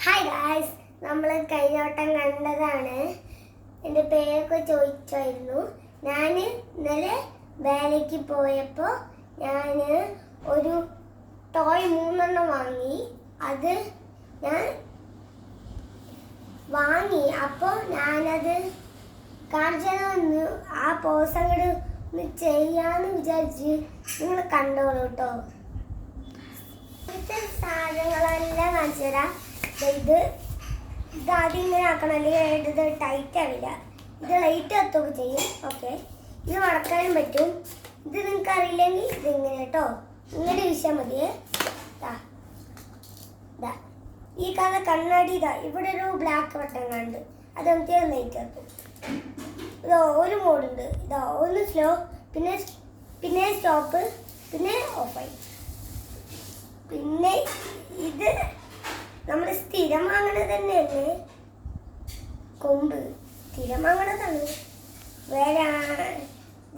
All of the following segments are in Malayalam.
ഹായ് ഗായ്സ്, നമ്മൾ കഴിഞ്ഞവട്ടം കണ്ടതാണ്. എൻ്റെ പേരൊക്കെ ചോദിച്ചായിരുന്നു. ഞാൻ ഇന്നലെ വേലയ്ക്ക് പോയപ്പോൾ ഞാൻ ഒരു ടോയ് 3 വാങ്ങി. അത് ഞാൻ അപ്പോൾ ഞാനത് കാണിച്ചു ആ പോസ് അങ്ങോട്ട് ഒന്ന് ചെയ്യാന്ന് വിചാരിച്ച് നിങ്ങൾ കണ്ടോളൂ കേട്ടോ. ഇവിടുത്തെ സാധനങ്ങളെല്ലാം കാണിച്ചു തരാം. ഇത് ആദ്യം ഇങ്ങനെ ആക്കണം, അല്ലെങ്കിൽ ഇത് ടൈറ്റ് ആവില്ല. ഇത് ലൈറ്റ് കത്തൊക്കെ ചെയ്യും. ഓക്കെ, ഇത് മടക്കാനും പറ്റും. ഇത് നിങ്ങൾക്ക് അറിയില്ലെങ്കിൽ ഇതിങ്ങനെ കേട്ടോ, ഇങ്ങനെ വീശാൽ മതിയേ. ഈ കണ്ണാടി ഇവിടെ ഒരു ബ്ലാക്ക് ബട്ടൺ കണ്ട് അത് നമുക്ക് ലൈറ്റ് കത്തും. ഇതോ ഒരു മോഡുണ്ട്. ഒന്ന് സ്ലോ, പിന്നെ സ്റ്റോപ്പ്, പിന്നെ ഓഫായി. പിന്നെ ഇത് നമ്മൾ സ്ഥിരം വാങ്ങണത് തന്നെയല്ലേ, കൊമ്പ് സ്ഥിരം വാങ്ങണതാണ്.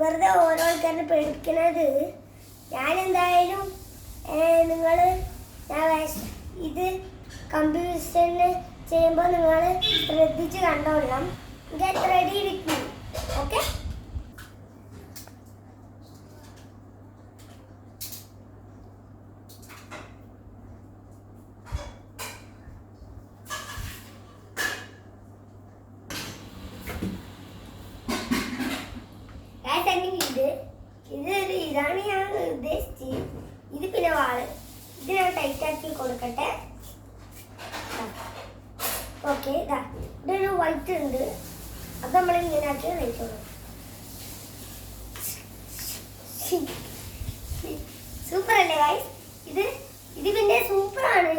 വെറുതെ ഓരോ ആൾക്കാരെ പേടിക്കണത്. ഞാനെന്തായാലും ഇത് കമ്പ്യൂട്ടറിന് ചെയ്യുമ്പോൾ നിങ്ങൾ ശ്രദ്ധിച്ച് കണ്ടോളാം. Get ready with me. Okay, ഇതാണ് ഞാൻ ഉദ്ദേശിച്ചത്. ഇത് പിന്നെ വാള്, ഇത് ഞാൻ ടൈറ്റാക്കി കൊടുക്കട്ടെ. ഓക്കെ, ഇതൊരു വൈറ്റ് ഉണ്ട്, അത് നമ്മൾ ഇങ്ങനെ ആക്കി വെച്ചോളൂ. സൂപ്പർ അല്ലേ ഗൈസ്? ഇത് പിന്നെ സൂപ്പറാണ്.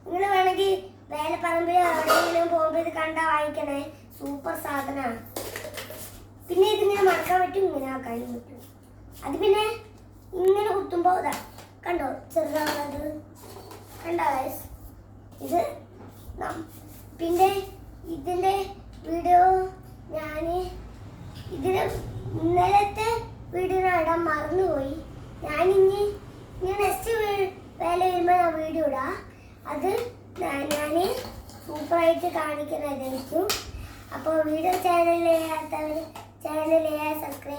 നിങ്ങൾ വേണമെങ്കിൽ വേലപ്പറമ്പിൽ എവിടെയെങ്കിലും പോകുമ്പോൾ ഇത് കണ്ടാൽ വാങ്ങിക്കണേ. സൂപ്പർ സാധനമാണ്. പിന്നെ ഇതിങ്ങനെ മറക്കാൻ പറ്റും, ഇങ്ങനെ ആക്കാനും പറ്റും. അത് പിന്നെ ഇങ്ങനെ കുത്തുമ്പോൾ കണ്ടോ ചെറുതാണത്, കണ്ടോ ഗൈസ്? ഇത് പിന്നെ ഇതിൻ്റെ വീഡിയോ ഞാൻ ഇന്നലത്തെ വീഡിയോ ഇടാൻ മറന്നുപോയി. ഞാനിനി നെക്സ്റ്റ് വേല വരുമ്പോൾ ഞാൻ വീഡിയോ ഇടാം. അത് ഞാൻ സൂപ്പറായിട്ട് കാണിക്കുന്നതായിരിക്കും. അപ്പോൾ വീഡിയോ ചാനൽ ചെയ്യാത്തവർ ചാനൽ ചെയ്യാൻ സബ്സ്ക്രൈബ്